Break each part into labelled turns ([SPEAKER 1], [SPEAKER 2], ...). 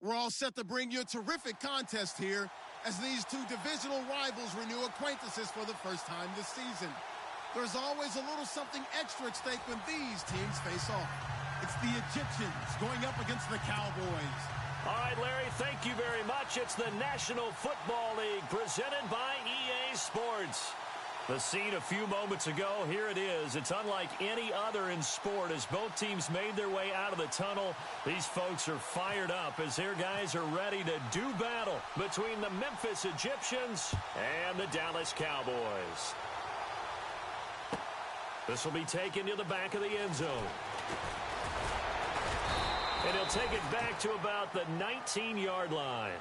[SPEAKER 1] We're all set to bring you a terrific contest here as these two divisional rivals renew acquaintances for the first time this season. There's always a little something extra at stake when these teams face off. It's the Egyptians going up against the Cowboys.
[SPEAKER 2] All right, Larry, thank you very much. It's the National Football League presented by EA Sports. The scene a few moments ago, here it is. It's unlike any other in sport as both teams made their way out of the tunnel. These folks are fired up as their guys are ready to do battle between the Memphis Egyptians and the Dallas Cowboys. This will be taken to the back of the end zone. And he'll take it back to about the 19-yard line.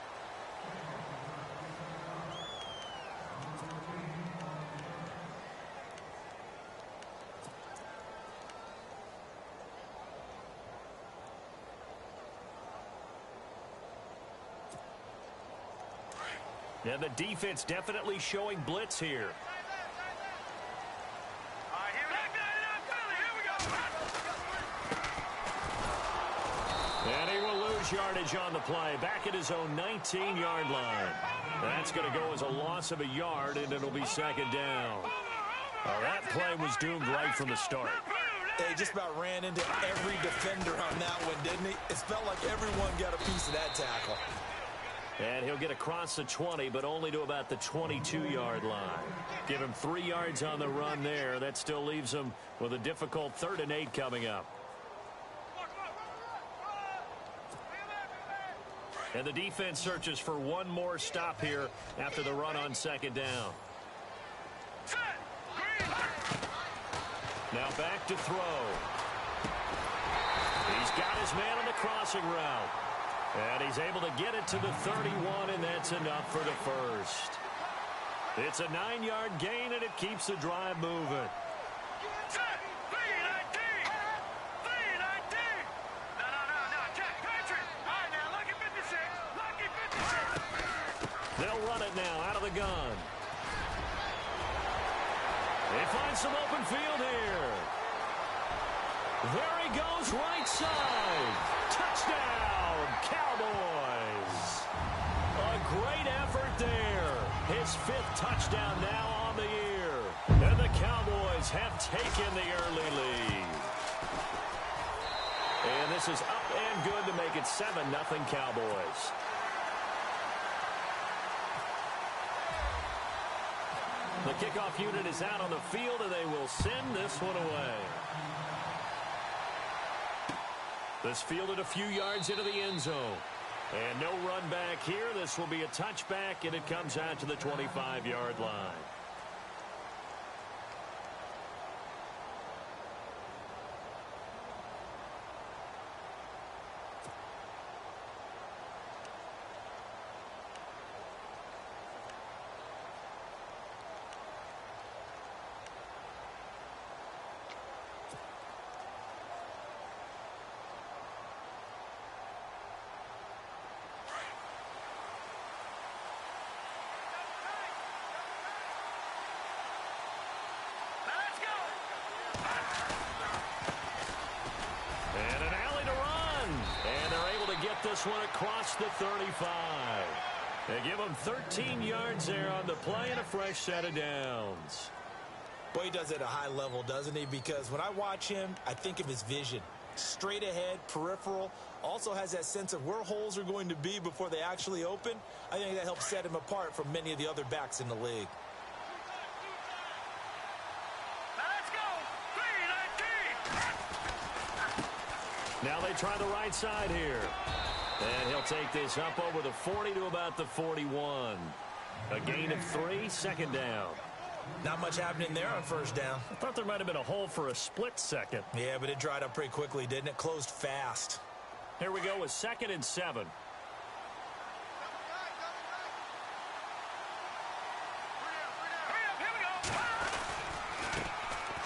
[SPEAKER 2] And the defense definitely showing blitz here. And he will lose yardage on the play, back at his own 19-yard line. That's going to go as a loss of a yard, and it'll be second down. Well, that play was doomed right from the start.
[SPEAKER 3] He just about ran into every defender on that one, didn't he? It felt like everyone got a piece of that tackle.
[SPEAKER 2] And he'll get across the 20, but only to about the 22-yard line. Give him 3 yards on the run there. That still leaves him with a difficult 3rd and 8 coming up. And the defense searches for one more stop here after the run on second down. Now back to throw. He's got his man on the crossing route. And he's able to get it to the 31, and that's enough for the first. It's a 9-yard gain, and it keeps the drive moving. They'll run it now out of the gun. They find some open field here. There he goes, right side. Touchdown, Cowboys. A great effort there. His 5th touchdown now on the year. And the Cowboys have taken the early lead. And this is up and good to make it 7-0 Cowboys. The kickoff unit is out on the field, and they will send this one away. This fielded a few yards into the end zone. And no run back here. This will be a touchback, and it comes out to the 25-yard line. This one across the 35. They give him 13 yards there on the play and a fresh set of downs.
[SPEAKER 3] Boy, he does it at a high level, doesn't he? Because when I watch him, I think of his vision. Straight ahead, peripheral. Also has that sense of where holes are going to be before they actually open. I think that helps set him apart from many of the other backs in the league.
[SPEAKER 2] Now they try the right side here. And he'll take this up over the 40 to about the 41. A gain of 3, second down.
[SPEAKER 3] Not much happening there on first down.
[SPEAKER 2] I thought there might have been a hole for a split second.
[SPEAKER 3] Yeah, but it dried up pretty quickly, didn't it? Closed fast.
[SPEAKER 2] Here we go with 2nd and 7.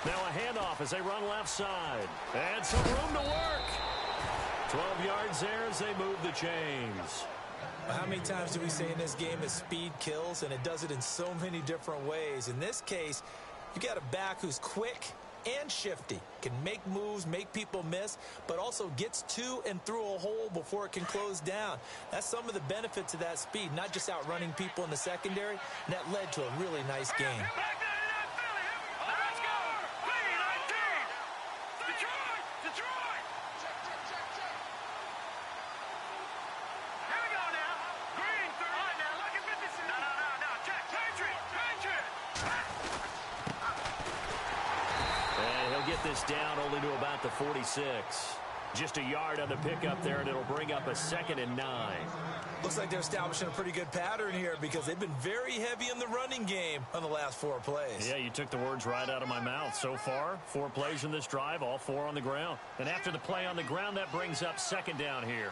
[SPEAKER 2] Now a handoff as they run left side. And some room to work. 12 yards there as they move the chains.
[SPEAKER 3] How many times do we say in this game that speed kills, and it does it in so many different ways? In this case, you got a back who's quick, and shifty. Can make moves, make people miss, but also gets to and through a hole before it can close down. That's some of the benefits of that speed, not just outrunning people in the secondary, and that led to a really nice game.
[SPEAKER 2] Get this down only to about the 46. Just a yard on the pickup there, and it'll bring up a 2nd and 9.
[SPEAKER 3] Looks like they're establishing a pretty good pattern here because they've been very heavy in the running game on the last 4 plays.
[SPEAKER 2] Yeah, you took the words right out of my mouth. So far, 4 plays in this drive, all 4 on the ground. And after the play on the ground, that brings up 2nd down here.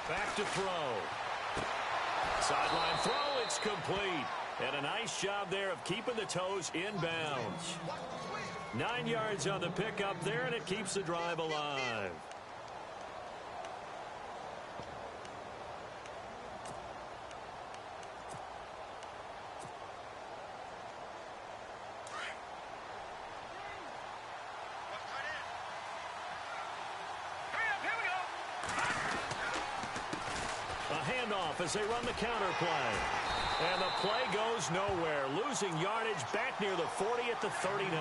[SPEAKER 2] Back to throw. Sideline throw, it's complete. And a nice job there of keeping the toes inbounds. 9 yards on the pickup there, and it keeps the drive alive. As they run the counter play. And the play goes nowhere. Losing yardage back near the 40 at the 39.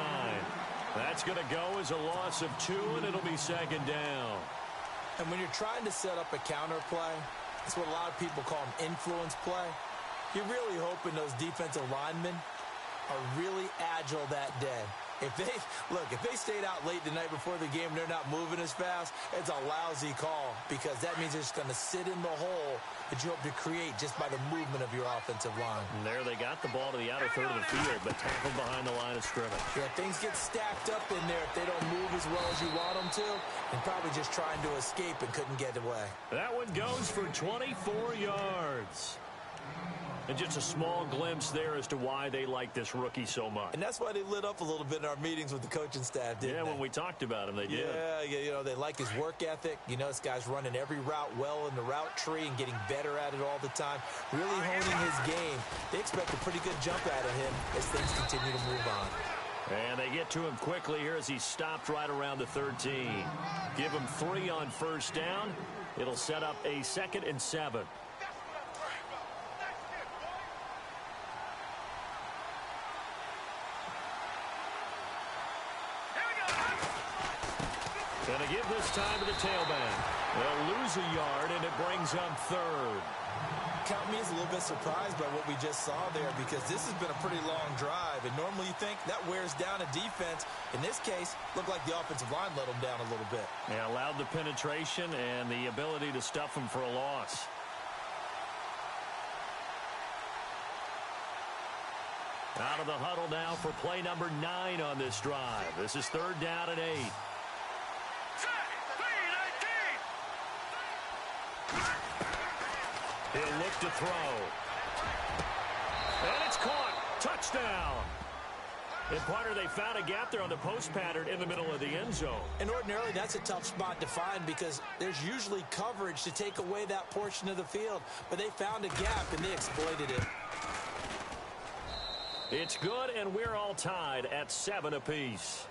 [SPEAKER 2] That's going to go as a loss of 2, and it'll be 2nd down.
[SPEAKER 3] And when you're trying to set up a counter play, it's what a lot of people call an influence play. You're really hoping those defensive linemen are really agile that day. If they stayed out late the night before the game, they're not moving as fast, it's a lousy call because that means they're just going to sit in the hole that you hope to create just by the movement of your offensive line.
[SPEAKER 2] And there they got the ball to the outer third of the field, but tackled behind the line of scrimmage.
[SPEAKER 3] Yeah, things get stacked up in there if they don't move as well as you want them to, and probably just trying to escape and couldn't get away.
[SPEAKER 2] That one goes for 24 yards. And just a small glimpse there as to why they like this rookie so much.
[SPEAKER 3] And that's why they lit up a little bit in our meetings with the coaching staff, didn't they?
[SPEAKER 2] Yeah, when we talked about him, they did.
[SPEAKER 3] Yeah, you know, they like his work ethic. You know, this guy's running every route well in the route tree and getting better at it all the time. Really honing his game. They expect a pretty good jump out of him as things continue to move on.
[SPEAKER 2] And they get to him quickly here as he stopped right around the 13. Give him 3 on first down. It'll set up a 2nd and 7. Going to give this time to the tailback. They'll lose a yard, and it brings up 3rd.
[SPEAKER 3] Count me as a little bit surprised by what we just saw there because this has been a pretty long drive, and normally you think that wears down a defense. In this case, looked like the offensive line let them down a little bit.
[SPEAKER 2] Yeah, allowed the penetration and the ability to stuff them for a loss. Out of the huddle now for play number 9 on this drive. This is 3rd down and 8. He'll look to throw. And it's caught. Touchdown. And partner, they found a gap there on the post pattern in the middle of the end zone.
[SPEAKER 3] And ordinarily, that's a tough spot to find because there's usually coverage to take away that portion of the field. But they found a gap, and they exploited it.
[SPEAKER 2] It's good, and we're all tied at 7 apiece.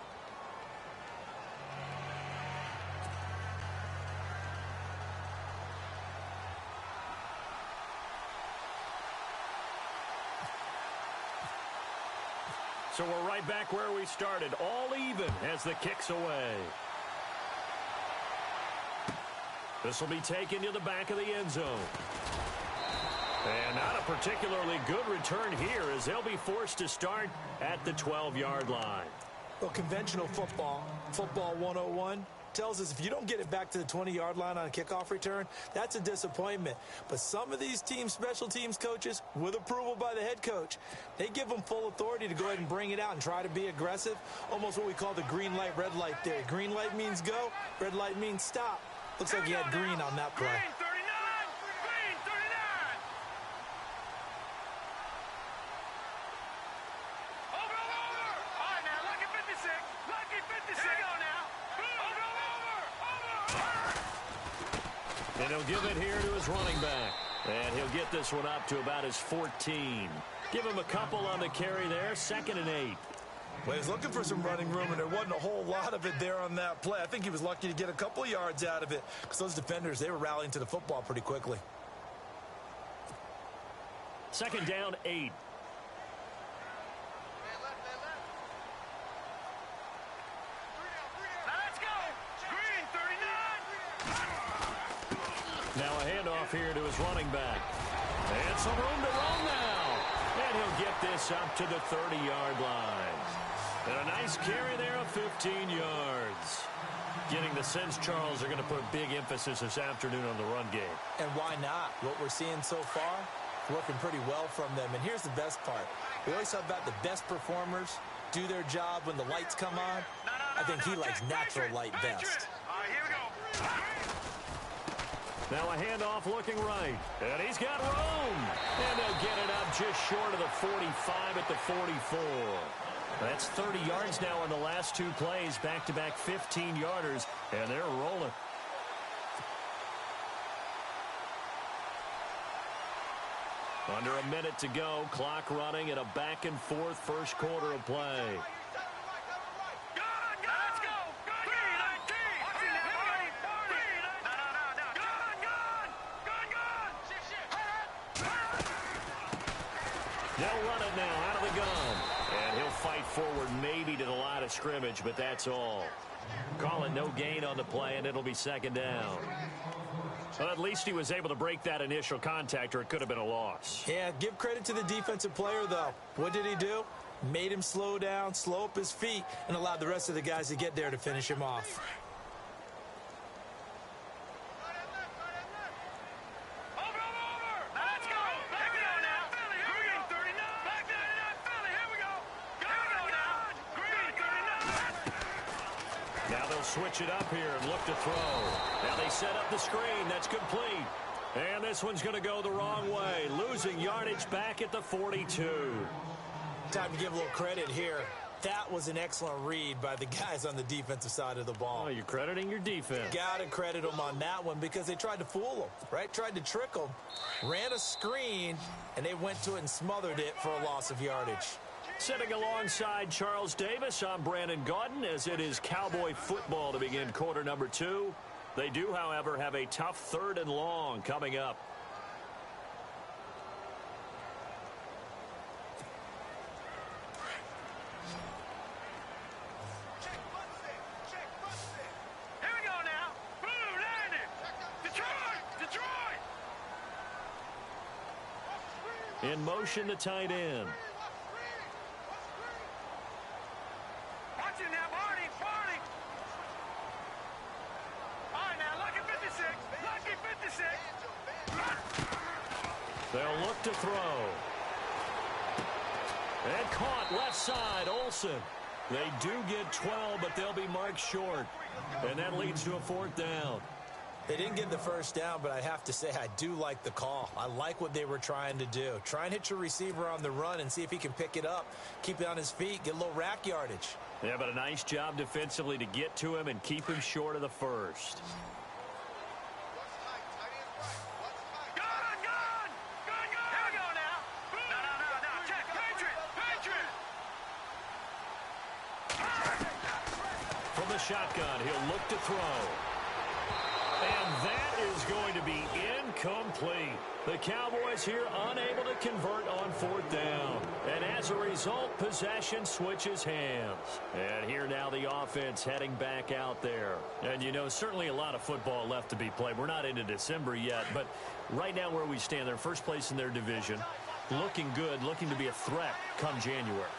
[SPEAKER 2] So we're right back where we started, all even as the kick's away. This will be taken to the back of the end zone. And not a particularly good return here as they'll be forced to start at the 12-yard line.
[SPEAKER 3] Well, conventional football 101, tells us if you don't get it back to the 20-yard line on a kickoff return, that's a disappointment. But some of these teams, special teams coaches, with approval by the head coach, they give them full authority to go ahead and bring it out and try to be aggressive, almost what we call the green light, red light theory. Green light means go, red light means stop. Looks like he had green on that play.
[SPEAKER 2] And he'll give it here to his running back. And he'll get this one up to about his 14. Give him a couple on the carry there. 2nd and 8.
[SPEAKER 3] Well, he was looking for some running room, and there wasn't a whole lot of it there on that play. I think he was lucky to get a couple of yards out of it because those defenders, they were rallying to the football pretty quickly.
[SPEAKER 2] 2nd down, 8. Now a handoff here to his running back. And some room to run now. And he'll get this up to the 30-yard line. And a nice carry there of 15 yards. Getting the sense, Charles, are going to put a big emphasis this afternoon on the run game.
[SPEAKER 3] And why not? What we're seeing so far, working pretty well from them. And here's the best part. We always talk about the best performers do their job when the lights come on. I think he likes natural light best.
[SPEAKER 4] Here we go.
[SPEAKER 2] Now a handoff looking right. And he's got room. And they'll get it up just short of the 45 at the 44. That's 30 yards now in the last 2 plays. Back-to-back 15-yarders. And they're rolling. Under a minute to go. Clock running at a back-and-forth first quarter of play. They'll run it now out of the gun. And he'll fight forward maybe to the line of scrimmage, but that's all. Call it no gain on the play, and it'll be 2nd down. Well, at least he was able to break that initial contact, or it could have been a loss.
[SPEAKER 3] Yeah, give credit to the defensive player, though. What did he do? Made him slow down, slow up his feet, and allowed the rest of the guys to get there to finish him off.
[SPEAKER 2] Switch it up here and look to throw. Now they set up the screen. That's complete. And this one's going to go the wrong way. Losing yardage back at the 42.
[SPEAKER 3] Time to give a little credit here. That was an excellent read by the guys on the defensive side of the ball.
[SPEAKER 2] Oh, you're crediting your defense.
[SPEAKER 3] Got to credit them on that one because they tried to fool them, right? Tried to trick them. Ran a screen, and they went to it and smothered it for a loss of yardage.
[SPEAKER 2] Sitting alongside Charles Davis, I'm Brandon Gaudin, as it is Cowboy football to begin quarter number 2. They do, however, have a tough 3rd and long coming up.
[SPEAKER 4] Here we go now. Blue landing. Detroit.
[SPEAKER 2] In motion, the tight end. They'll look to throw. And caught left side, Olsen. They do get 12, but they'll be marked short. And that leads to a 4th down.
[SPEAKER 3] They didn't get the first down, but I have to say I do like the call. I like what they were trying to do. Try and hit your receiver on the run and see if he can pick it up, keep it on his feet, get a little rack yardage.
[SPEAKER 2] Yeah, but a nice job defensively to get to him and keep him short of the first. Shotgun. He'll look to throw. And that is going to be incomplete. The Cowboys here unable to convert on 4th down. And as a result, possession switches hands. And here now the offense heading back out there. And, you know, certainly a lot of football left to be played. We're not into December yet, but right now where we stand, they're first place in their division. Looking good, looking to be a threat come January.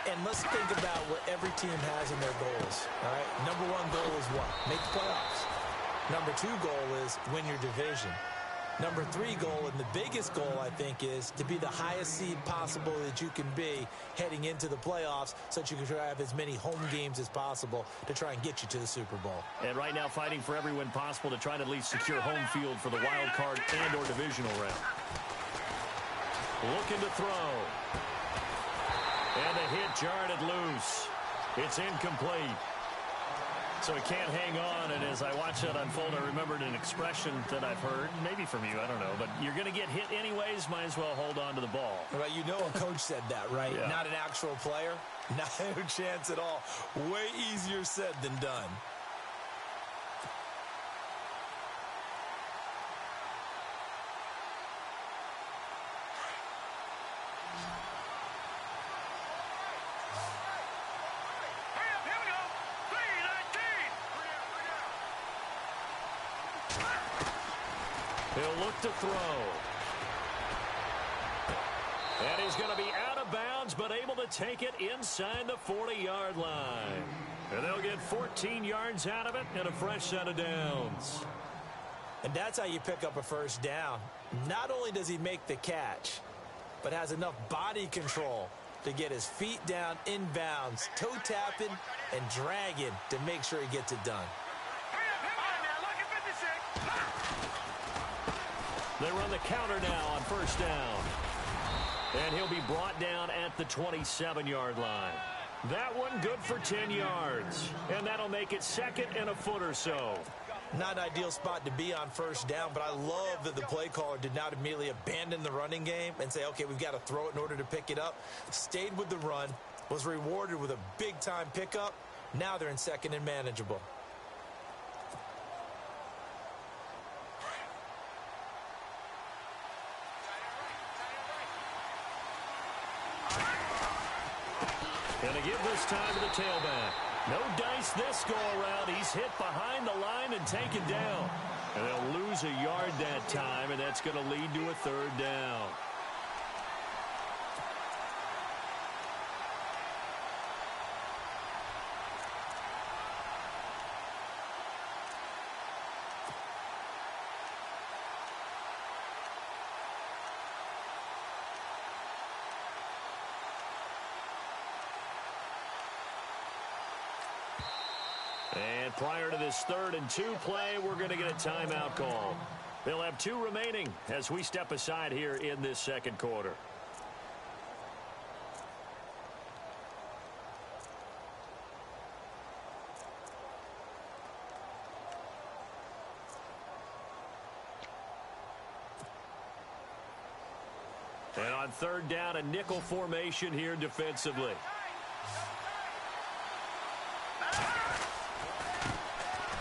[SPEAKER 3] And let's think about what every team has in their goals, all right? Number 1 goal is what? Make the playoffs. Number 2 goal is win your division. Number 3 goal, and the biggest goal, I think, is to be the highest seed possible that you can be heading into the playoffs so that you can have as many home games as possible to try and get you to the Super Bowl.
[SPEAKER 2] And right now fighting for every win possible to try to at least secure home field for the wild card and or divisional round. Looking to throw. And the hit jarred it loose. It's incomplete. So he can't hang on, and as I watch that unfold, I remembered an expression that I've heard, maybe from you, I don't know, but you're going to get hit anyways, might as well hold on to the ball.
[SPEAKER 3] Well, you know a coach said that, right?
[SPEAKER 2] Yeah.
[SPEAKER 3] Not an actual player. Not a chance at all. Way easier said than done.
[SPEAKER 2] He'll look to throw. And he's going to be out of bounds, but able to take it inside the 40-yard line. And they'll get 14 yards out of it and a fresh set of downs.
[SPEAKER 3] And that's how you pick up a first down. Not only does he make the catch, but has enough body control to get his feet down inbounds, toe tapping and dragging to make sure he gets it done.
[SPEAKER 2] They run the counter now on first down. And he'll be brought down at the 27-yard line. That one good for 10 yards. And that'll make it second and a foot or so.
[SPEAKER 3] Not an ideal spot to be on first down, but I love that the play caller did not immediately abandon the running game and say, okay, we've got to throw it in order to pick it up. Stayed with the run, was rewarded with a big-time pickup. Now they're in second and manageable.
[SPEAKER 2] Going to give this time to the tailback. No dice this go-around. He's hit behind the line and taken down. And they'll lose a yard that time, and that's going to lead to a third down. And prior to this 3rd and 2 play, we're going to get a timeout call. They'll have 2 remaining as we step aside here in this second quarter. And on 3rd down, a nickel formation here defensively.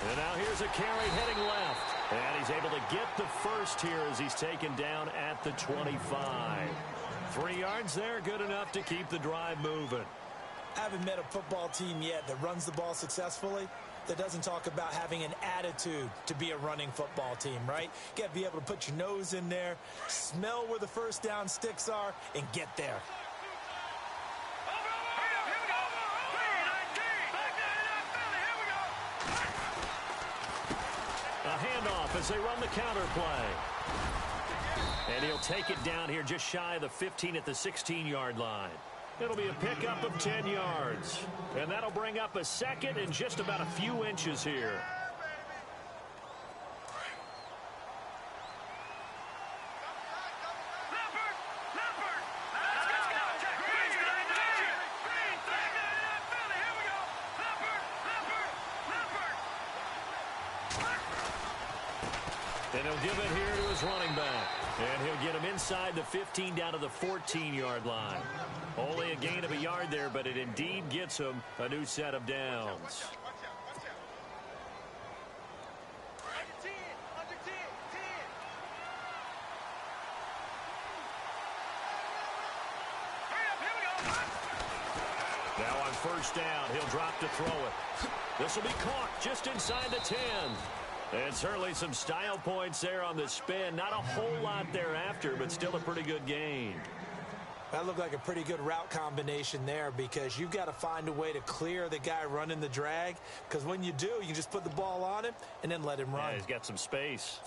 [SPEAKER 2] And now here's a carry heading left. And he's able to get the first here as he's taken down at the 25. 3 yards there, good enough to keep the drive moving.
[SPEAKER 3] I haven't met a football team yet that runs the ball successfully that doesn't talk about having an attitude to be a running football team, right? You got to be able to put your nose in there, smell where the first down sticks are, and get there.
[SPEAKER 2] A handoff as they run the counter play. And he'll take it down here just shy of the 15 at the 16-yard line. It'll be a pickup of 10 yards. And that'll bring up a second and just about a few inches here. And he'll give it here to his running back. And he'll get him inside the 15 down to the 14-yard line. Only a gain of a yard there, but it indeed gets him a new set of downs. Now on first down, he'll drop to throw it. This will be caught just inside the 10. And certainly some style points there on the spin. Not a whole lot thereafter, but still a pretty good gain.
[SPEAKER 3] That looked like a pretty good route combination there because you've got to find a way to clear the guy running the drag. Because when you do, you just put the ball on him and then let him run.
[SPEAKER 2] Yeah, he's got some space.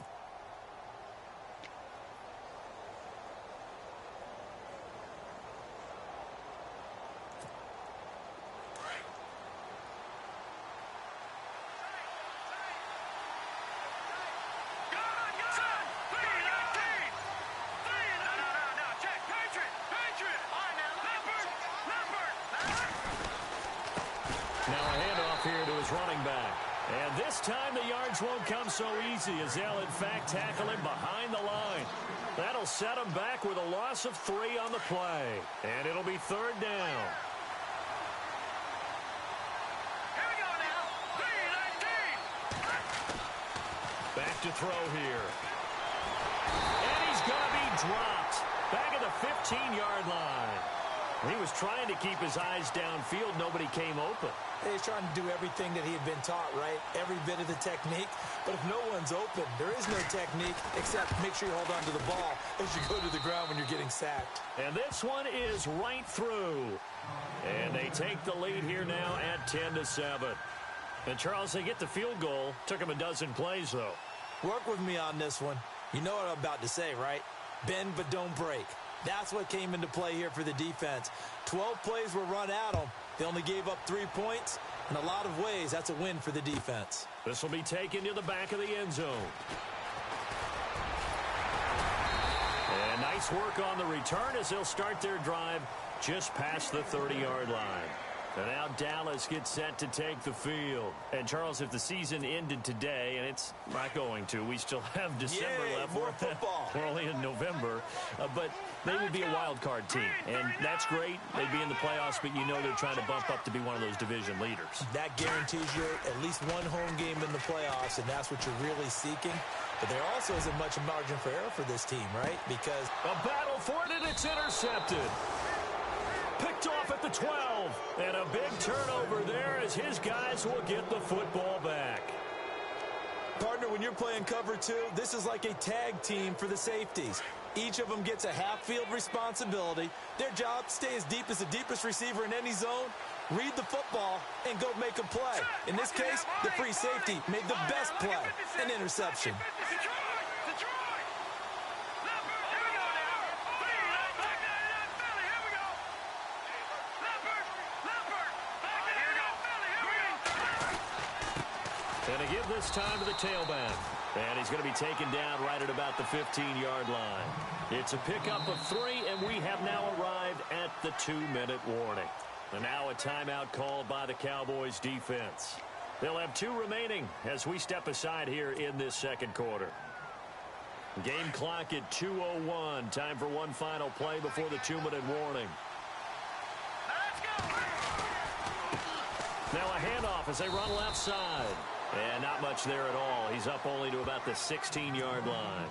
[SPEAKER 2] Now a handoff here to his running back. And this time the yards won't come so easy as they'll, in fact, tackle him behind the line. That'll set him back with a loss of 3 on the play. And it'll be 3rd down.
[SPEAKER 4] Here we go now. 3-19.
[SPEAKER 2] Back to throw here. And he's going to be dropped. Back at the 15-yard line. He was trying to keep his eyes downfield. Nobody came open.
[SPEAKER 3] He's trying to do everything that he had been taught, right? Every bit of the technique. But if no one's open, there is no technique except make sure you hold on to the ball as you go to the ground when you're getting sacked.
[SPEAKER 2] And this one is right through. And they take the lead here now at 10-7. And, Charles, they get the field goal. Took him a dozen plays, though.
[SPEAKER 3] Work with me on this one. You know what I'm about to say, right? Bend but don't break. That's what came into play here for the defense. 12 plays were run at them. They only gave up 3 points. In a lot of ways, that's a win for the defense.
[SPEAKER 2] This will be taken to the back of the end zone. And nice work on the return as they'll start their drive just past the 30-yard line. And now Dallas gets set to take the field. And, Charles, if the season ended today, and it's not going to, we still have December left.
[SPEAKER 3] More football.
[SPEAKER 2] We're only in November. But they would be a wild card team. And that's great. They'd be in the playoffs, but you know they're trying to bump up to be one of those division leaders.
[SPEAKER 3] That guarantees you at least one home game in the playoffs, and that's what you're really seeking. But there also isn't much margin for error for this team, right? Because
[SPEAKER 2] a battle for it, and it's intercepted. Picked off at the 12. And a big turnover there as his guys will get the football back.
[SPEAKER 3] Partner, when you're playing cover 2, this is like a tag team for the safeties. Each of them gets a half-field responsibility. Their job, stay as deep as the deepest receiver in any zone, read the football, and go make a play. In this case, the free safety made the best play, an interception.
[SPEAKER 2] And they give this time to the tailback. And he's going to be taken down right at about the 15-yard line. It's a pickup of 3, and we have now arrived at the 2-minute warning. And now a timeout called by the Cowboys defense. They'll have 2 remaining as we step aside here in this second quarter. Game clock at 2:01. Time for one final play before the 2-minute warning. Now a handoff as they run left side. And not much there at all. He's up only to about the 16-yard line.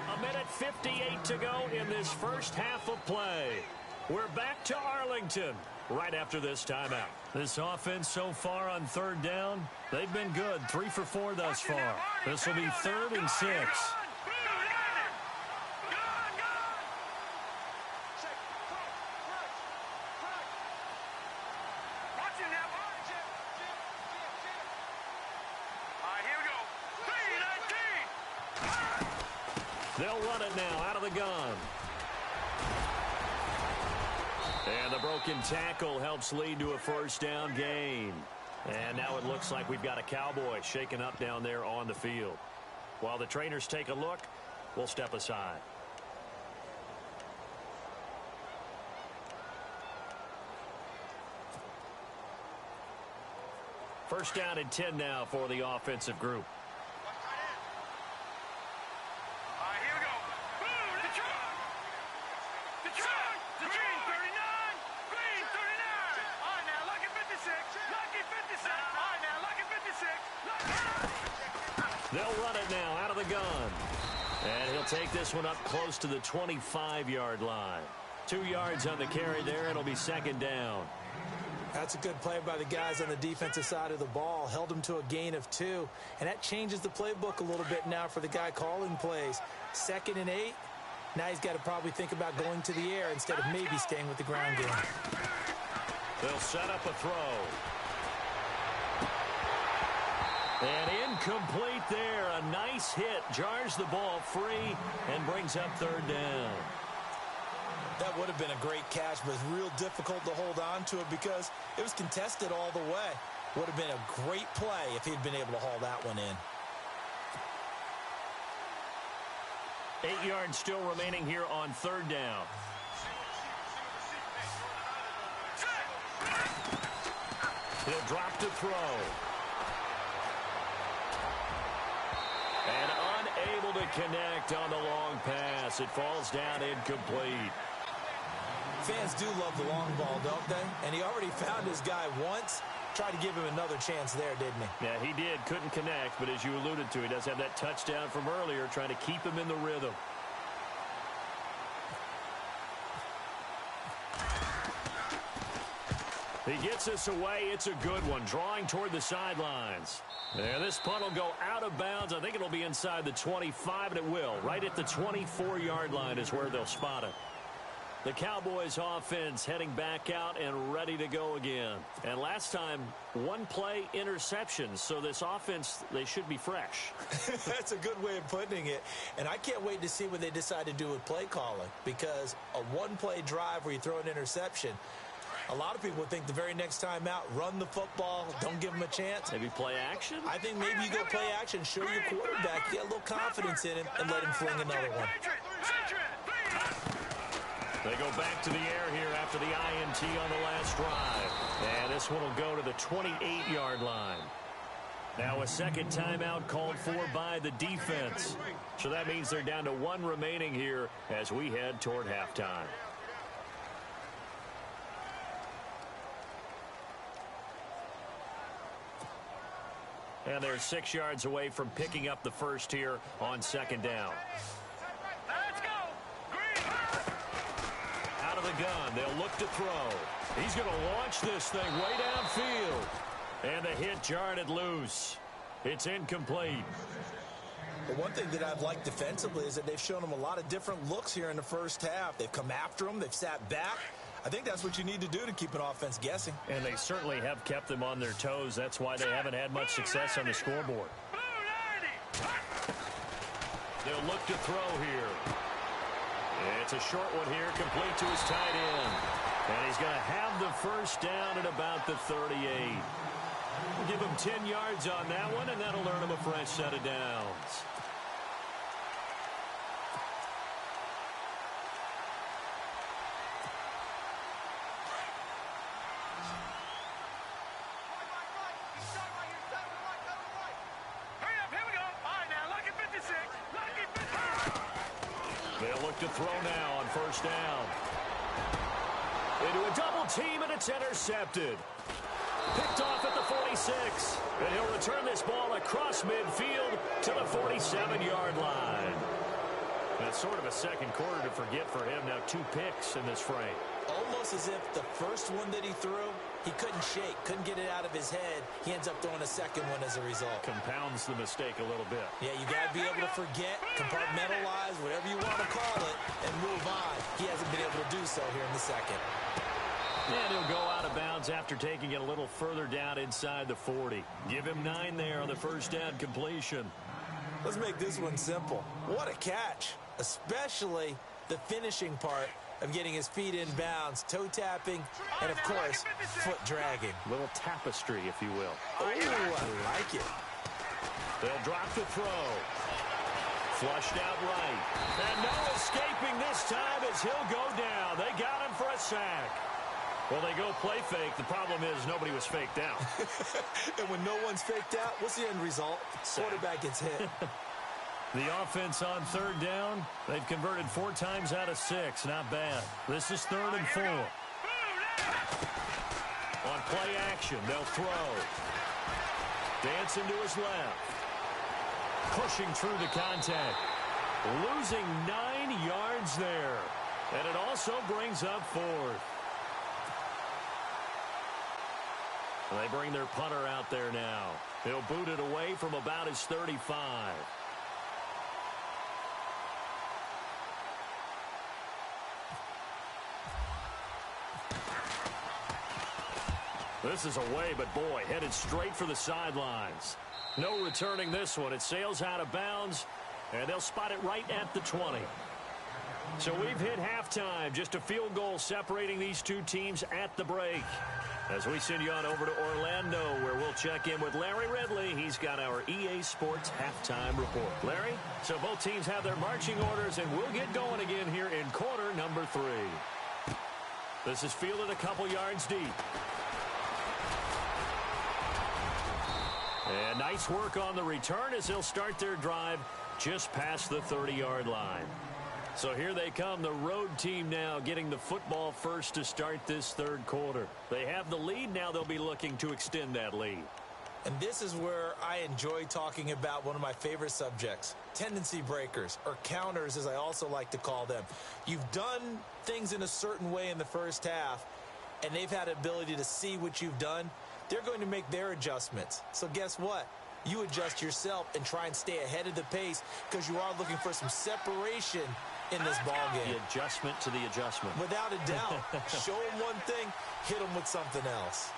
[SPEAKER 2] 1:58 to go in this first half of play. We're back to Arlington right after this timeout. This offense so far on 3rd down, they've been good. 3 for 4 thus far. This will be 3rd and 6. They'll run it now out of the gun. And the broken tackle helps lead to a first down gain. And now it looks like we've got a Cowboy shaken up down there on the field. While the trainers take a look, we'll step aside. First down and 10 now for the offensive group. They'll run it now out of the gun. And he'll take this one up close to the 25-yard line. 2 yards on the carry there. It'll be 2nd down.
[SPEAKER 3] That's a good play by the guys on the defensive side of the ball. Held him to a gain of 2. And that changes the playbook a little bit now for the guy calling plays. 2nd and 8. Now he's got to probably think about going to the air instead of maybe staying with the ground game.
[SPEAKER 2] They'll set up a throw. And incomplete there. A nice hit. Jars the ball free and brings up 3rd down.
[SPEAKER 3] That would have been a great catch, but it's real difficult to hold on to it because it was contested all the way. Would have been a great play if he'd been able to haul that one in.
[SPEAKER 2] 8 yards still remaining here on 3rd down. He'll drop to throw. And unable to connect on the long pass. It falls down incomplete.
[SPEAKER 3] Fans do love the long ball, don't they? And he already found his guy once. Tried to give him another chance there, didn't he?
[SPEAKER 2] Yeah, he did. Couldn't connect, but as you alluded to, he does have that touchdown from earlier, trying to keep him in the rhythm. He gets this away. It's a good one, drawing toward the sidelines. And this punt will go out of bounds. I think it'll be inside the 25, and it will. Right at the 24-yard line is where they'll spot it. The Cowboys offense heading back out and ready to go again. And last time, one play interception. So this offense, they should be fresh.
[SPEAKER 3] That's a good way of putting it. And I can't wait to see what they decide to do with play calling. Because a one-play drive where you throw an interception, a lot of people think the very next time out, run the football, don't give them a chance.
[SPEAKER 2] Maybe play action?
[SPEAKER 3] I think maybe you go play action, show your quarterback, get a little confidence in him, and let him fling another one.
[SPEAKER 2] They go back to the air here after the INT on the last drive. And this one will go to the 28-yard line. Now a second timeout called for by the defense. So that means they're down to one remaining here as we head toward halftime. And they're 6 yards away from picking up the first here on second down.
[SPEAKER 4] Let's go. Green.
[SPEAKER 2] Out of the gun, they'll look to throw. He's going to launch this thing way downfield. And the hit jarred it loose. It's incomplete.
[SPEAKER 3] But one thing that I've liked defensively is that they've shown them a lot of different looks here in the first half. They've come after them. They've sat back. I think that's what you need to do to keep an offense guessing.
[SPEAKER 2] And they certainly have kept them on their toes. That's why they haven't had much success on the scoreboard. They'll look to throw here. It's a short one here, complete to his tight end. And he's going to have the first down at about the 38. We'll give him 10 yards on that one, and that'll earn him a fresh set of downs. They'll look to throw now on first down. Into a double team, and it's intercepted. Picked off at the 46. And he'll return this ball across midfield to the 47-yard line. That's sort of a second quarter to forget for him. Now 2 picks in this frame.
[SPEAKER 3] Almost as if the first one that he threw, he couldn't shake, couldn't get it out of his head. He ends up throwing a second one as a result.
[SPEAKER 2] Compounds the mistake a little bit.
[SPEAKER 3] Yeah, you got to be able to forget, compartmentalize, whatever you want to call it, and move on. He hasn't been able to do so here in the second.
[SPEAKER 2] And he'll go out of bounds after taking it a little further down inside the 40. Give him 9 there on the first down completion.
[SPEAKER 3] Let's make this one simple. What a catch, especially the finishing part of getting his feet in bounds, toe tapping, and of course, foot dragging.
[SPEAKER 2] Little tapestry, if you will.
[SPEAKER 3] Oh, I like it.
[SPEAKER 2] They'll drop the throw. Flushed out right. And no escaping this time as he'll go down. They got him for a sack. Well, they go play fake. The problem is nobody was faked out.
[SPEAKER 3] And when no one's faked out, what's the end result? Quarterback gets hit.
[SPEAKER 2] The offense on third down, they've converted 4 times out of 6. Not bad. This is 3rd and 4. On play action, they'll throw. Dancing to his left. Pushing through the contact. Losing 9 yards there. And it also brings up 4th. They bring their punter out there now. He'll boot it away from about his 35. This is away, but boy, headed straight for the sidelines. No returning this one. It sails out of bounds, and they'll spot it right at the 20. So we've hit halftime. Just a field goal separating these two teams at the break. As we send you on over to Orlando, where we'll check in with Larry Ridley. He's got our EA Sports halftime report. Larry, so both teams have their marching orders, and we'll get going again here in quarter number 3. This is fielded a couple yards deep. And nice work on the return as they'll start their drive just past the 30-yard line. So here they come, the road team now getting the football first to start this third quarter. They have the lead. Now they'll be looking to extend that lead.
[SPEAKER 3] And this is where I enjoy talking about one of my favorite subjects, tendency breakers, or counters as I also like to call them. You've done things in a certain way in the first half, and they've had the ability to see what you've done. They're going to make their adjustments. So guess what? You adjust yourself and try and stay ahead of the pace because you are looking for some separation in this ball game.
[SPEAKER 2] The adjustment to the adjustment.
[SPEAKER 3] Without a doubt. Show them one thing, hit them with something else.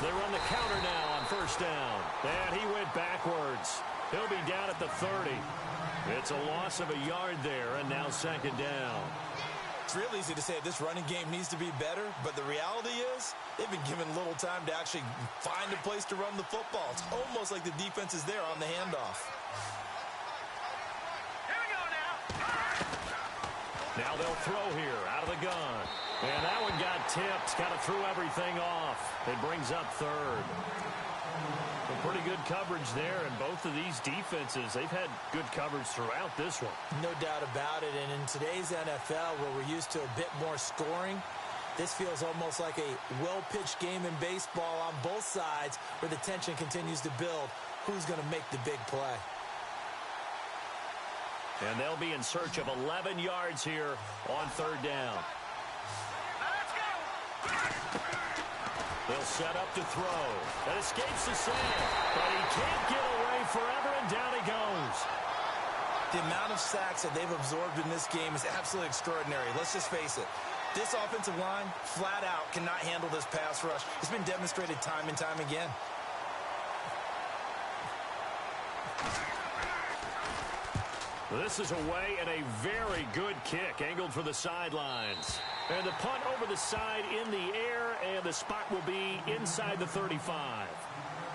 [SPEAKER 2] They run the counter now on first down. And he went backwards. He'll be down at the 30. It's a loss of a yard there, and now second down.
[SPEAKER 3] It's real easy to say this running game needs to be better, but the reality is they've been given little time to actually find a place to run the football. It's almost like the defense is there on the handoff.
[SPEAKER 4] Here we go now.
[SPEAKER 2] Now they'll throw here out of the gun. And that one got tipped. Kind of threw everything off. It brings up third. Pretty good coverage there, and both of these defenses, they've had good coverage throughout this one.
[SPEAKER 3] No doubt about it, and in today's NFL, where we're used to a bit more scoring, this feels almost like a well-pitched game in baseball on both sides where the tension continues to build. Who's going to make the big play?
[SPEAKER 2] And they'll be in search of 11 yards here on third down.
[SPEAKER 4] Let's go.
[SPEAKER 2] They'll set up to throw. That escapes the sand, but he can't get away forever, and down he goes.
[SPEAKER 3] The amount of sacks that they've absorbed in this game is absolutely extraordinary. Let's just face it. This offensive line, flat out, cannot handle this pass rush. It's been demonstrated time and time again.
[SPEAKER 2] This is away, and a very good kick angled for the sidelines. And the punt over the side in the air, and the spot will be inside the 35.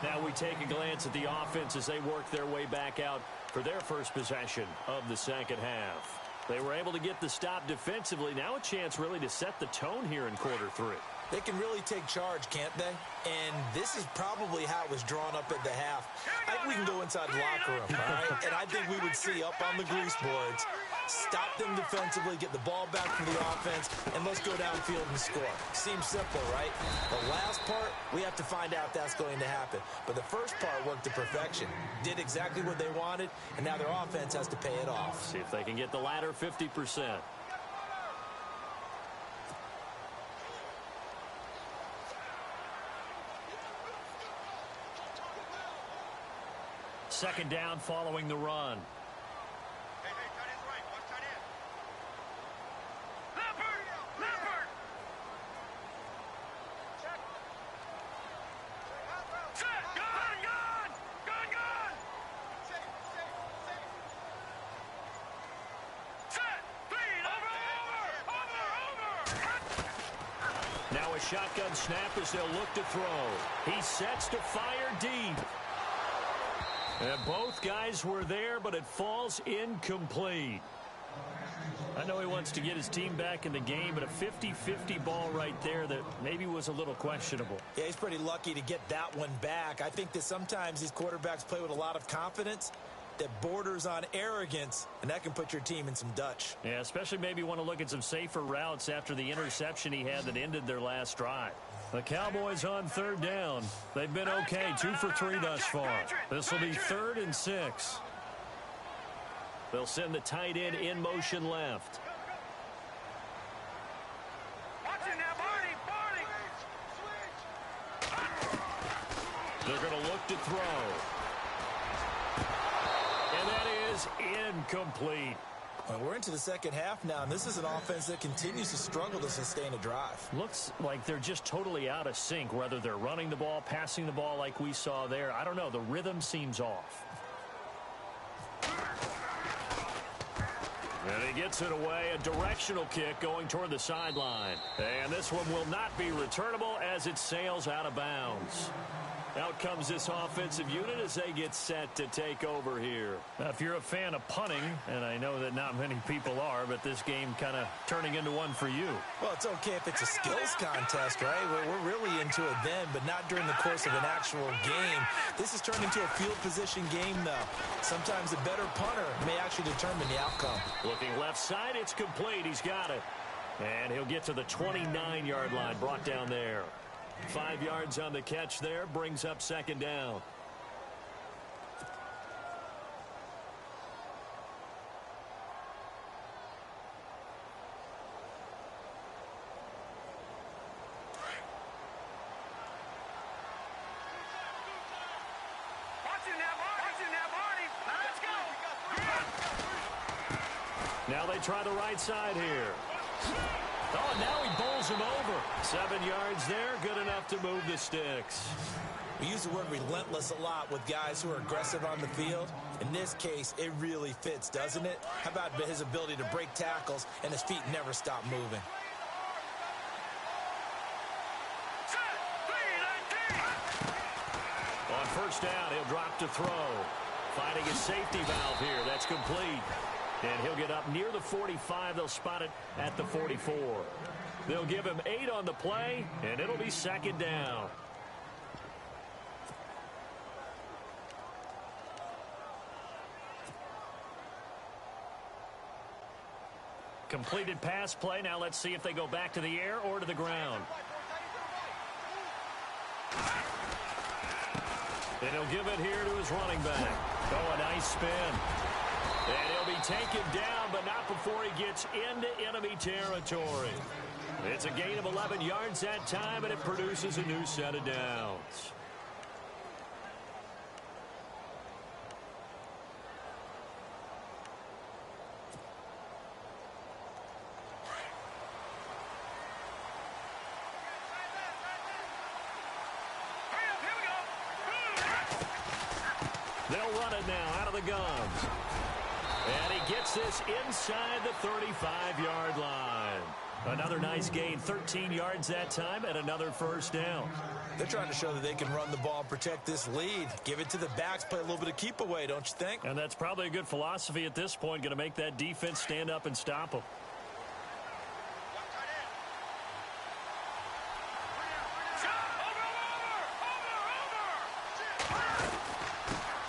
[SPEAKER 2] Now we take a glance at the offense as they work their way back out for their first possession of the second half. They were able to get the stop defensively. Now a chance really to set the tone here in quarter three.
[SPEAKER 3] They can really take charge, can't they? And this is probably how it was drawn up at the half. I think we can go inside the locker room, all right? And I think we would see up on the grease boards, stop them defensively, get the ball back from the offense, and let's go downfield and score. Seems simple, right? The last part, we have to find out if that's going to happen. But the first part worked to perfection. Did exactly what they wanted, and now their offense has to pay it off.
[SPEAKER 2] See if they can get the latter 50%. Second down following the run.
[SPEAKER 4] Hey, tight end's right. Watch tight end. Leopard! Check. Set! Gun! Set! Feed! Over!
[SPEAKER 2] Now a shotgun snap as they'll look to throw. He sets to fire deep. And both guys were there, but it falls incomplete. I know he wants to get his team back in the game, but a 50-50 ball right there that maybe was a little questionable.
[SPEAKER 3] Yeah, he's pretty lucky to get that one back. I think that sometimes these quarterbacks play with a lot of confidence that borders on arrogance, and that can put your team in some Dutch.
[SPEAKER 2] Yeah, especially maybe want to look at some safer routes after the interception he had that ended their last drive. The Cowboys on third down. They've been okay, 2 for 3 thus far. This will be 3rd and 6. They'll send the tight end in motion left.
[SPEAKER 4] Watch it now, Barney!
[SPEAKER 2] They're going to look to throw. And that is incomplete.
[SPEAKER 3] Well, we're into the second half now, and this is an offense that continues to struggle to sustain a drive.
[SPEAKER 2] Looks like they're just totally out of sync, whether they're running the ball, passing the ball like we saw there. I don't know. The rhythm seems off. And he gets it away. A directional kick going toward the sideline. And this one will not be returnable as it sails out of bounds. Out comes this offensive unit as they get set to take over here. Now, if you're a fan of punting, and I know that not many people are, but this game kind of turning into one for you.
[SPEAKER 3] Well, it's okay if it's a skills contest, right? We're really into it then, but not during the course of an actual game. This has turned into a field position game, though. Sometimes the better punter may actually determine the outcome.
[SPEAKER 2] Looking left side, it's complete. He's got it. And he'll get to the 29-yard line, brought down there. 5 yards on the catch there, brings up second down. Now they try the right side here. Oh, now he bowls him over. 7 yards there, good enough to move the sticks.
[SPEAKER 3] We use the word relentless a lot with guys who are aggressive on the field. In this case, it really fits, doesn't it? How about his ability to break tackles and his feet never stop moving?
[SPEAKER 2] On first down, he'll drop to throw. Finding his safety valve here. That's complete. And he'll get up near the 45. They'll spot it at the 44. They'll give him 8 on the play, and it'll be second down. Completed pass play. Now let's see if they go back to the air or to the ground. And he'll give it here to his running back. Oh, a nice spin. And he'll be taken down, but not before he gets into enemy territory. It's a gain of 11 yards that time, and it produces a new set of downs. They'll run it now out of the guns. And he gets this inside the 35-yard line. Another nice gain, 13 yards that time, and another first down.
[SPEAKER 3] They're trying to show that they can run the ball and protect this lead. Give it to the backs, play a little bit of keep away, don't you think?
[SPEAKER 2] And that's probably a good philosophy at this point, going to make that defense stand up and stop them.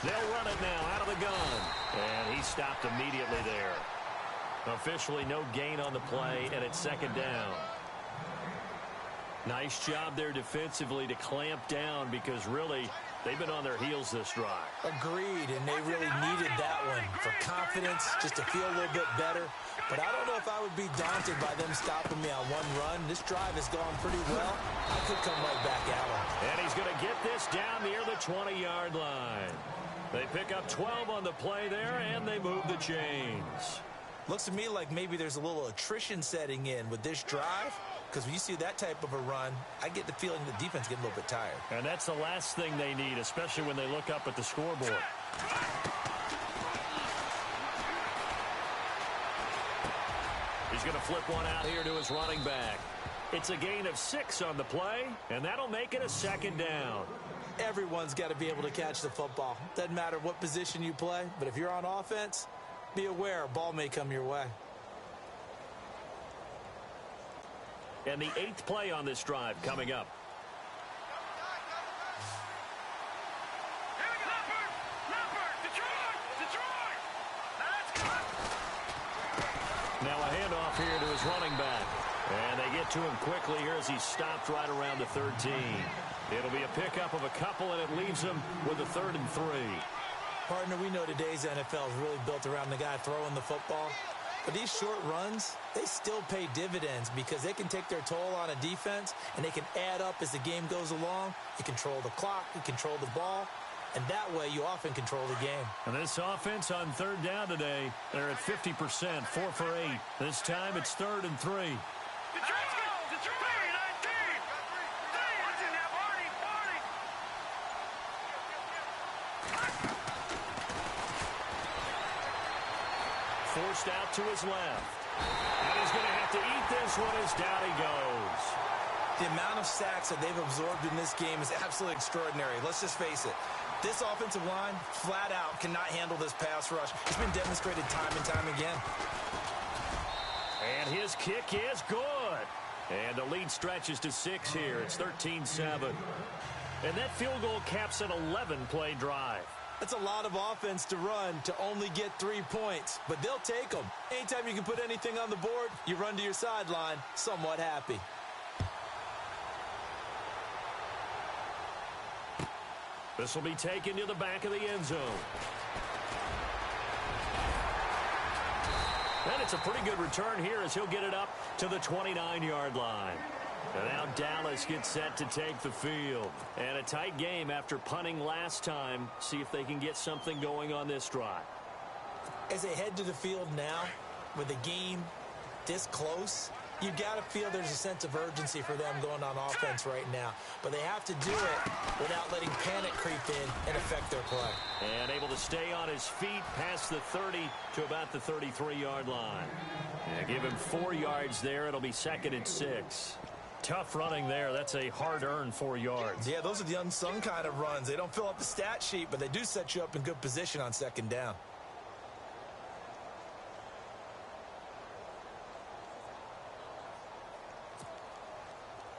[SPEAKER 2] They'll run it now out of the gun. And he stopped immediately there. Officially no gain on the play, and it's second down. Nice job there defensively to clamp down because really they've been on their heels this drive.
[SPEAKER 3] Agreed, and they really needed that one for confidence, just to feel a little bit better. But I don't know if I would be daunted by them stopping me on one run. This drive has gone pretty well. I could come right back at them.
[SPEAKER 2] And he's going to get this down near the 20-yard line. They pick up 12 on the play there, and they move the chains.
[SPEAKER 3] Looks to me like maybe there's a little attrition setting in with this drive, because when you see that type of a run, I get the feeling the defense getting a little bit tired.
[SPEAKER 2] And that's the last thing they need, especially when they look up at the scoreboard. He's going to flip one out here to his running back. It's a gain of 6 on the play, and that'll make it a second down.
[SPEAKER 3] Everyone's got to be able to catch the football. Doesn't matter what position you play, but if you're on offense, be aware a ball may come your way.
[SPEAKER 2] And the 8th play on this drive coming up. Now a handoff here to his running back. And they get to him quickly here as he stopped right around the 13. It'll be a pickup of a couple, and it leaves him with a 3rd and 3.
[SPEAKER 3] Partner, we know today's NFL is really built around the guy throwing the football. But these short runs, they still pay dividends because they can take their toll on a defense, and they can add up as the game goes along. You control the clock, you control the ball, and that way you often control the game.
[SPEAKER 2] And this offense on 3rd down today, they're at 50%, 4 for 8. This time it's 3rd and 3. Forced out to his left. And he's going to have to eat this one as down he goes.
[SPEAKER 3] The amount of sacks that they've absorbed in this game is absolutely extraordinary. Let's just face it. This offensive line, flat out, cannot handle this pass rush. It's been demonstrated time and time again.
[SPEAKER 2] And his kick is good. And the lead stretches to 6 here. It's 13-7. And that field goal caps an 11-play drive.
[SPEAKER 3] That's a lot of offense to run to only get 3 points, but they'll take them. Anytime you can put anything on the board, you run to your sideline somewhat happy.
[SPEAKER 2] This will be taken to the back of the end zone. And it's a pretty good return here as he'll get it up to the 29-yard line. And now Dallas gets set to take the field. And a tight game after punting last time. See if they can get something going on this drive.
[SPEAKER 3] As they head to the field now, with the game this close, you've got to feel there's a sense of urgency for them going on offense right now. But they have to do it without letting panic creep in and affect their play.
[SPEAKER 2] And able to stay on his feet past the 30 to about the 33-yard line. And give him 4 yards there. It'll be 2nd and 6. Tough running there. That's a hard-earned 4 yards.
[SPEAKER 3] Yeah, those are the unsung kind of runs. They don't fill up the stat sheet, but they do set you up in good position on 2nd down.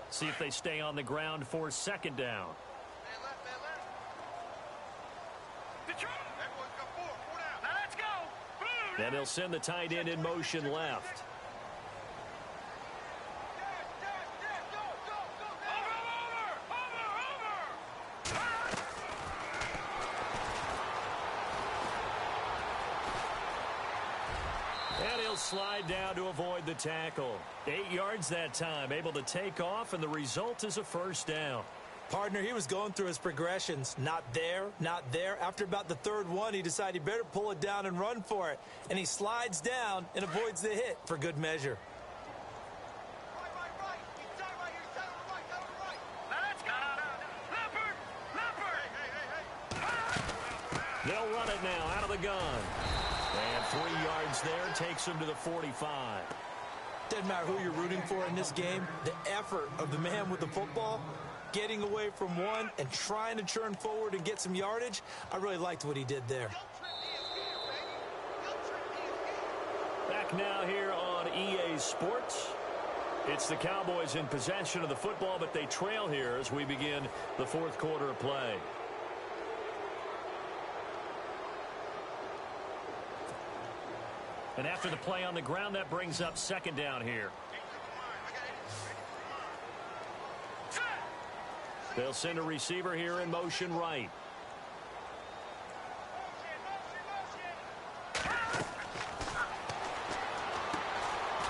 [SPEAKER 2] See if they stay on the ground for 2nd down.
[SPEAKER 4] Now let's go.
[SPEAKER 2] And they'll send the tight end in motion left. And he'll slide down to avoid the tackle. 8 yards that time, able to take off, and the result is a 1st down.
[SPEAKER 3] Partner, he was going through his progressions. Not there, not there. After about the 3rd one, he decided he better pull it down and run for it. And he slides down and avoids the hit for good measure.
[SPEAKER 2] They'll run it now out of the gun. And 3 yards there takes him to the 45.
[SPEAKER 3] Doesn't matter who you're rooting for in this game. The effort of the man with the football, getting away from one and trying to churn forward and get some yardage, I really liked what he did there.
[SPEAKER 2] Back now here on EA Sports. It's the Cowboys in possession of the football, but they trail here as we begin the 4th quarter of play. And after the play on the ground, that brings up 2nd down here. They'll send a receiver here in motion right.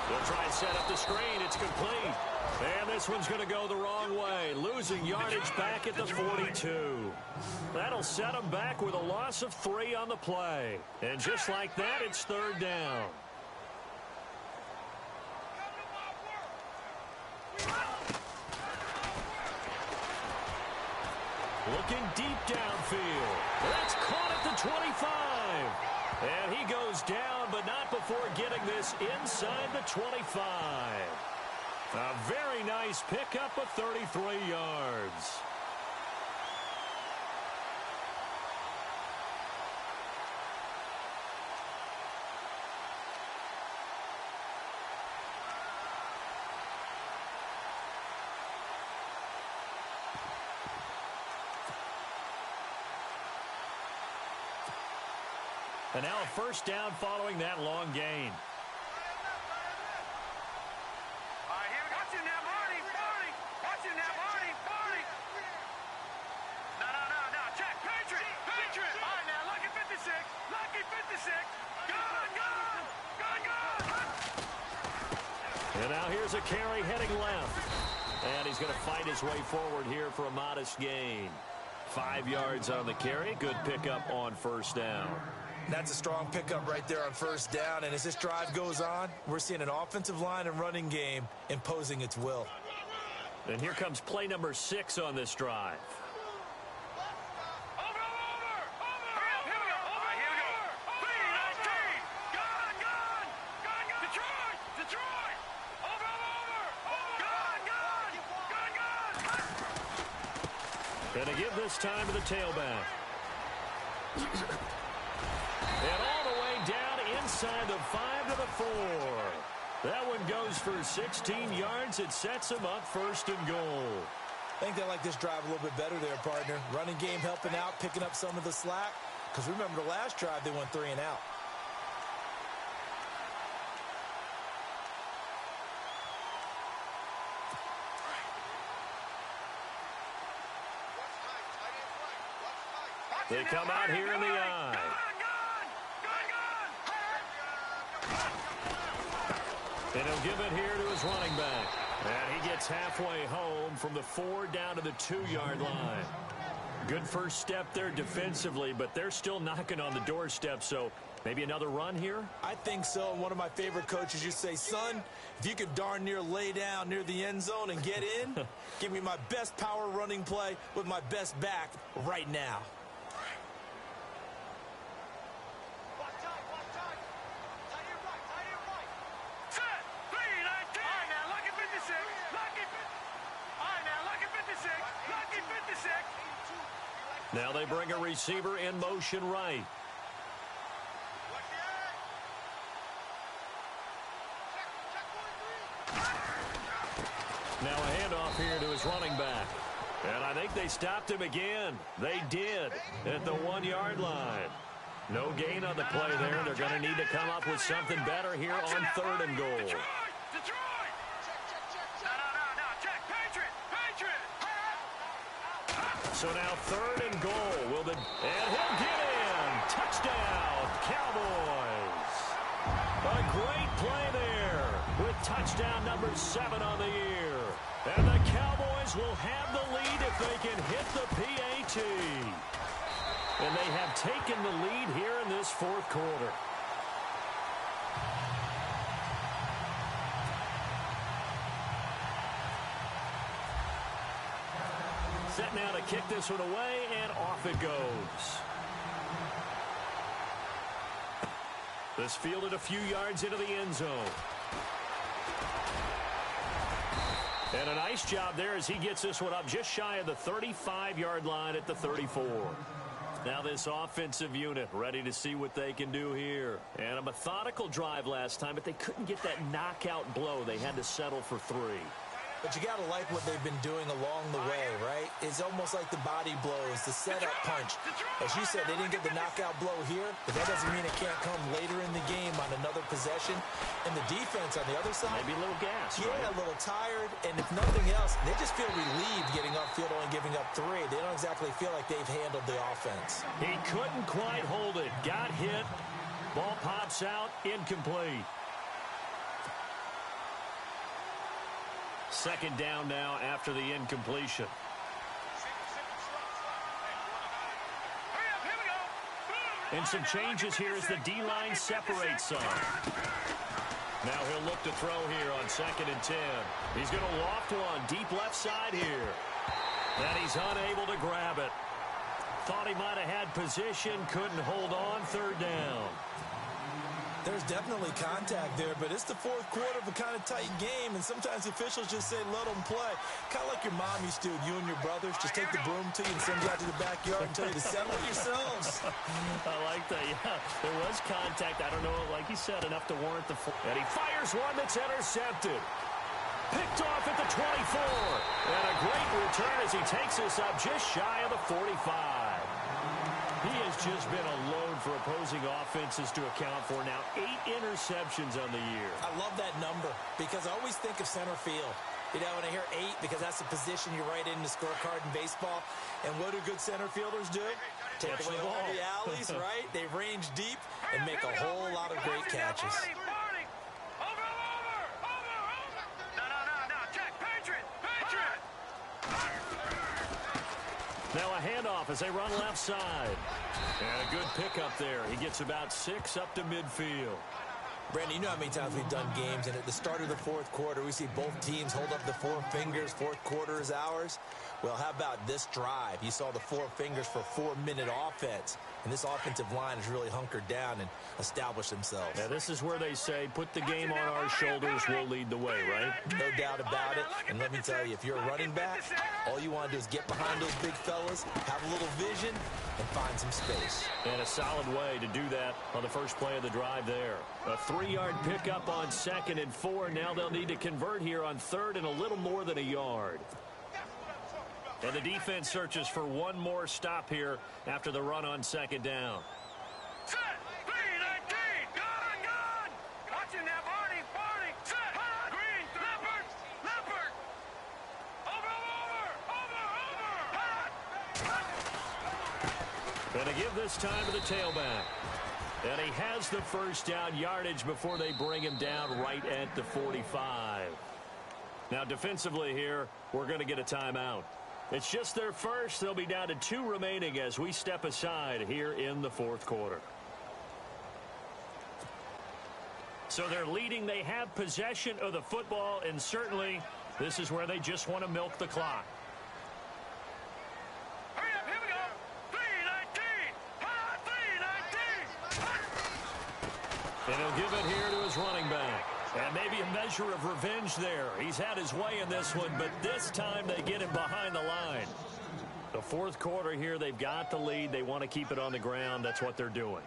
[SPEAKER 2] They'll try and set up the screen. It's complete. And this one's going to go the wrong way. Losing yardage back at the 42. That'll set them back with a loss of 3 on the play. And just like that, it's 3rd down. Looking deep downfield. That's caught at the 25. And he goes down, but not before getting this inside the 25. A very nice pickup of 33 yards. And now a 1st down following that long gain. And now here's a carry heading left. And he's going to fight his way forward here for a modest gain. 5 yards on the carry. Good pickup on 1st down.
[SPEAKER 3] That's a strong pickup right there on 1st down. And as this drive goes on, we're seeing an offensive line and running game imposing its will.
[SPEAKER 2] And here comes play number 6 on this drive. And to give this time to the tailback. And all the way down inside the 5 to the 4. That one goes for 16 yards. It sets him up 1st and goal.
[SPEAKER 3] I think they like this drive a little bit better there, partner. Running game helping out, picking up some of the slack. Because remember the last drive, they went 3 and out.
[SPEAKER 2] They come out here in the I. And he'll give it here to his running back. And he gets halfway home from the 4 down to the 2-yard line. Good first step there defensively, but they're still knocking on the doorstep, so maybe another run here?
[SPEAKER 3] I think so. And one of my favorite coaches used to say, son, if you could darn near lay down near the end zone and get in, give me my best power running play with my best back right now.
[SPEAKER 2] Now they bring a receiver in motion right. Now a handoff here to his running back. And I think they stopped him again. They did at the 1-yard line. No gain on the play there. They're going to need to come up with something better here on 3rd and goal. So now 3rd and goal. And he'll get in. Touchdown, Cowboys. A great play there with touchdown number 7 on the year. And the Cowboys will have the lead if they can hit the PAT. And they have taken the lead here in this 4th quarter. Set now to kick this one away, and off it goes. This fielded a few yards into the end zone. And a nice job there as he gets this one up just shy of the 35-yard line at the 34. Now this offensive unit ready to see what they can do here. And a methodical drive last time, but they couldn't get that knockout blow. They had to settle for 3.
[SPEAKER 3] But you got to like what they've been doing along the way, right? It's almost like the body blows, the setup punch. As you said, they didn't get the knockout blow here, but that doesn't mean it can't come later in the game on another possession. And the defense on the other side,
[SPEAKER 2] maybe a little gas.
[SPEAKER 3] Yeah,
[SPEAKER 2] right?
[SPEAKER 3] A little tired. And if nothing else, they just feel relieved getting upfield, only giving up 3. They don't exactly feel like they've handled the offense.
[SPEAKER 2] He couldn't quite hold it. Got hit. Ball pops out. Incomplete. 2nd down now after the incompletion. And some changes here as the D-line separates some. Now he'll look to throw here on 2nd and 10. He's going to loft one deep left side here. And he's unable to grab it. Thought he might have had position, couldn't hold on. 3rd down.
[SPEAKER 3] There's definitely contact there, but it's the 4th quarter of a kind of tight game, and sometimes officials just say, let them play. Kind of like your mom used to, you and your brothers, just take the broom to you and send you out to the backyard and tell you to settle yourselves.
[SPEAKER 2] I like that, yeah. There was contact. I don't know, like he said, enough to warrant the... And he fires one that's intercepted. Picked off at the 24. And a great return as he takes us up just shy of the 45. He has just been a load for opposing offenses to account for. Now 8 interceptions on the year.
[SPEAKER 3] I love that number because I always think of center field. You know, when I hear 8, because that's the position you write in the scorecard in baseball. And what do good center fielders do? Take away all the alleys, right? They range deep and make a whole lot of great catches.
[SPEAKER 2] Now a handoff as they run left side. And a good pickup there. He gets about 6 up to midfield.
[SPEAKER 3] Brandon, you know how many times we've done games, and at the start of the 4th quarter, we see both teams hold up the 4 fingers, 4th quarter is ours. Well, how about this drive? You saw the four fingers for 4-minute offense, and this offensive line has really hunkered down and established themselves.
[SPEAKER 2] Yeah, this is where they say, put the game on our shoulders, we'll lead the way, right?
[SPEAKER 3] No doubt about it. And let me tell you, if you're a running back, all you want to do is get behind those big fellas, have a little vision, and find some space.
[SPEAKER 2] And a solid way to do that on the first play of the drive there. A 3-yard pickup on 2nd and 4. Now they'll need to convert here on 3rd and a little more than a yard. And the defense searches for one more stop here after the run on 2nd down.
[SPEAKER 4] Set, 3-19, gone. Watching that, Barney, set, Green, Leopard, over.
[SPEAKER 2] And they give this time to the tailback. And he has the first down yardage before they bring him down right at the 45. Now defensively here, we're going to get a timeout. It's just their first. They'll be down to 2 remaining as we step aside here in the 4th quarter. So they're leading. They have possession of the football, and certainly this is where they just want to milk the clock.
[SPEAKER 4] Hurry up, here we go. 3-19.
[SPEAKER 2] And he'll give it here to his running back. And maybe a measure of revenge there. He's had his way in this one, but this time they get him behind the line. The 4th quarter here, they've got the lead. They want to keep it on the ground. That's what they're doing.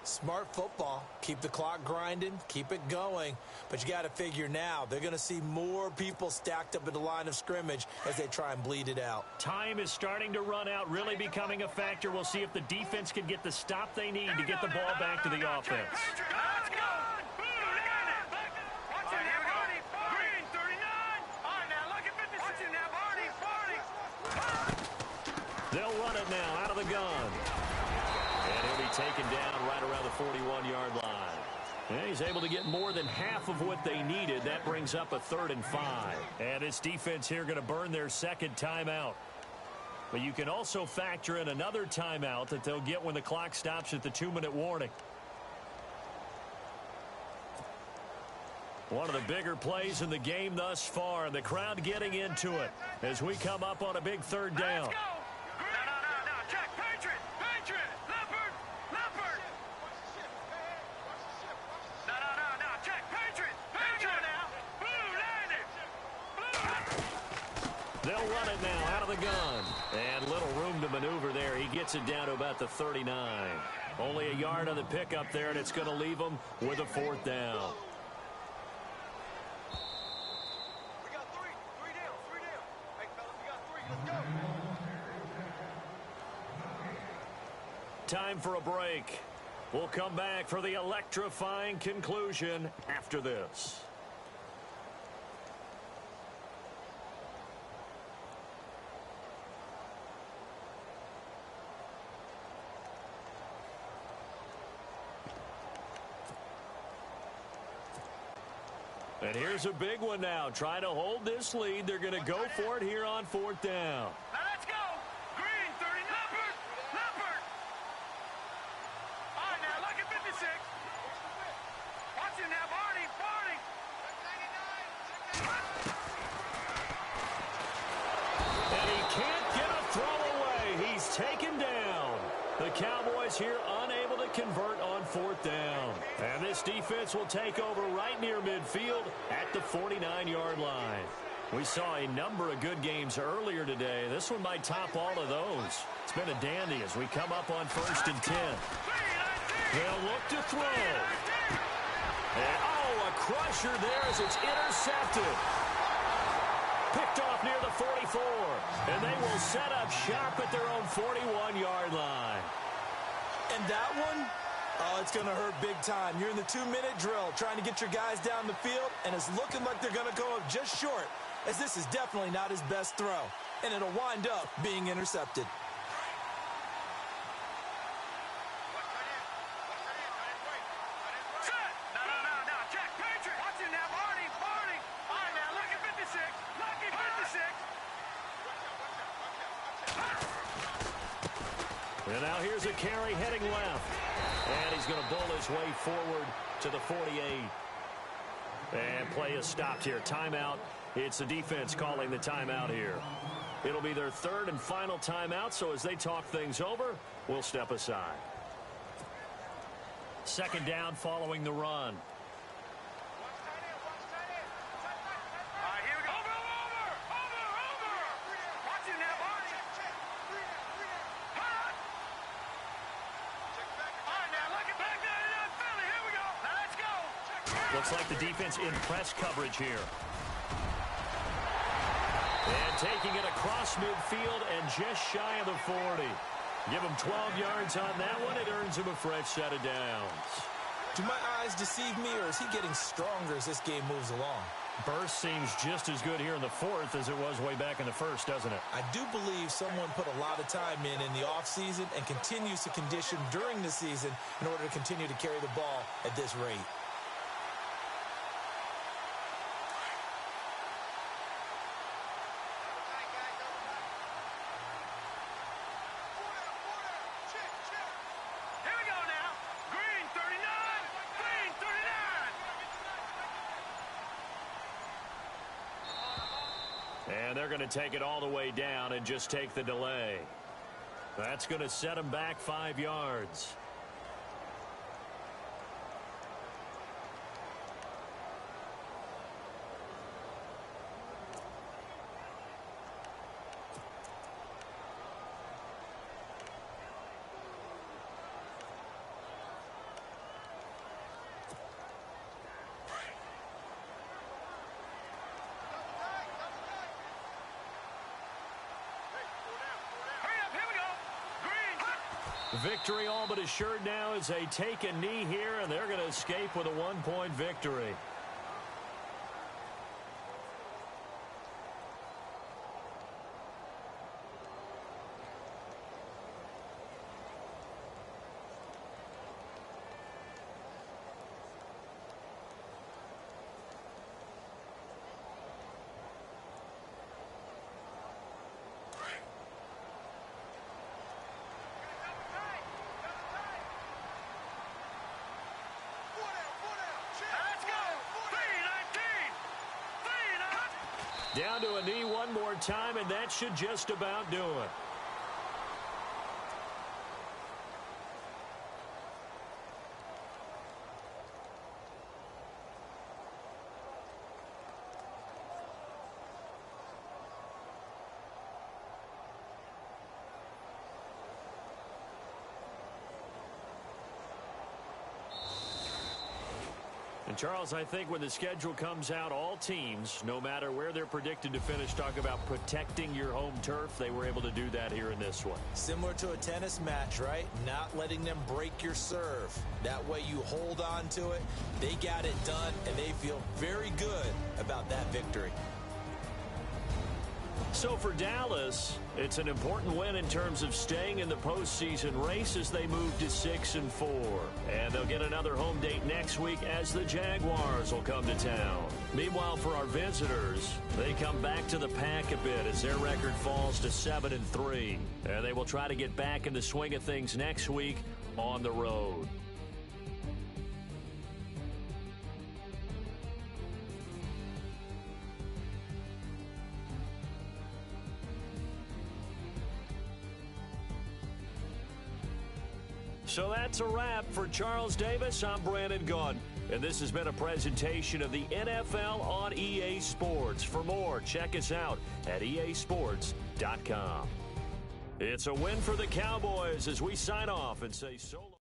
[SPEAKER 3] Smart football. Keep the clock grinding. Keep it going. But you got to figure now, they're going to see more people stacked up at the line of scrimmage as they try and bleed it out.
[SPEAKER 2] Time is starting to run out, really becoming a factor. We'll see if the defense can get the stop they need to get the ball back to the offense.
[SPEAKER 4] Let's go.
[SPEAKER 2] They'll run it now out of the gun. And he'll be taken down right around the 41-yard line. And he's able to get more than half of what they needed. That brings up a 3rd and 5. And this defense here going to burn their 2nd timeout. But you can also factor in another timeout that they'll get when the clock stops at the 2-minute warning. One of the bigger plays in the game thus far, and the crowd getting into it as we come up on a big 3rd down.
[SPEAKER 4] Let's go. No, check, Patriot, Leopard. No, check, Patriot now. Blue,
[SPEAKER 2] They'll run it now out of the gun. And little room to maneuver there. He gets it down to about the 39. Only a yard on the pickup there, and it's going to leave them with a 4th down. Time for a break. We'll come back for the electrifying conclusion after this. And here's a big one now. Trying to hold this lead. They're going to go for it here on 4th down.
[SPEAKER 4] Now let's go. Green, 30, Leopard. All right, now, look at 56. Watching now, Barney.
[SPEAKER 2] And he can't get a throw away. He's taken down. The Cowboys here unable to convert on 4th down. And this defense will take over right near midfield at the 49-yard line. We saw a number of good games earlier today. This one might top all of those. It's been a dandy as we come up on 1st and 10. They'll look to throw. And, a crusher there as it's intercepted. Picked off near the 44. And they will set up shop at their own 41-yard line.
[SPEAKER 3] And that one, it's going to hurt big time. You're in the 2-minute drill trying to get your guys down the field, and it's looking like they're going to go up just short, as this is definitely not his best throw, and it'll wind up being intercepted.
[SPEAKER 2] And now here's a carry heading left. And he's going to bull his way forward to the 48. And play is stopped here. Timeout. It's the defense calling the timeout here. It'll be their third and final timeout, so as they talk things over, we'll step aside. Second down following the run. Looks like the defense in press coverage here. And taking it across midfield and just shy of the 40. Give him 12 yards on that one. It earns him a fresh set of downs.
[SPEAKER 3] Do my eyes deceive me, or is he getting stronger as this game moves along?
[SPEAKER 2] Burst seems just as good here in the fourth as it was way back in the first, doesn't it?
[SPEAKER 3] I do believe someone put a lot of time in the offseason and continues to condition during the season in order to continue to carry the ball at this rate.
[SPEAKER 2] And they're going to take it all the way down and just take the delay. That's going to set them back 5 yards. Victory all but assured now as they take a knee here, and they're going to escape with a 1-point victory. Down to a knee one more time, and that should just about do it. And Charles, I think when the schedule comes out, all teams, no matter where they're predicted to finish, talk about protecting your home turf. They were able to do that here in this one.
[SPEAKER 3] Similar to a tennis match, right? Not letting them break your serve. That way you hold on to it. They got it done, and they feel very good about that victory.
[SPEAKER 2] So for Dallas, it's an important win in terms of staying in the postseason race as they move to 6-4. And they'll get another home date next week as the Jaguars will come to town. Meanwhile, for our visitors, they come back to the pack a bit as their record falls to 7-3. And they will try to get back in the swing of things next week on the road. So that's a wrap for Charles Davis. I'm Brandon Gunn, and this has been a presentation of the NFL on EA Sports. For more, check us out at easports.com. It's a win for the Cowboys as we sign off and say so long.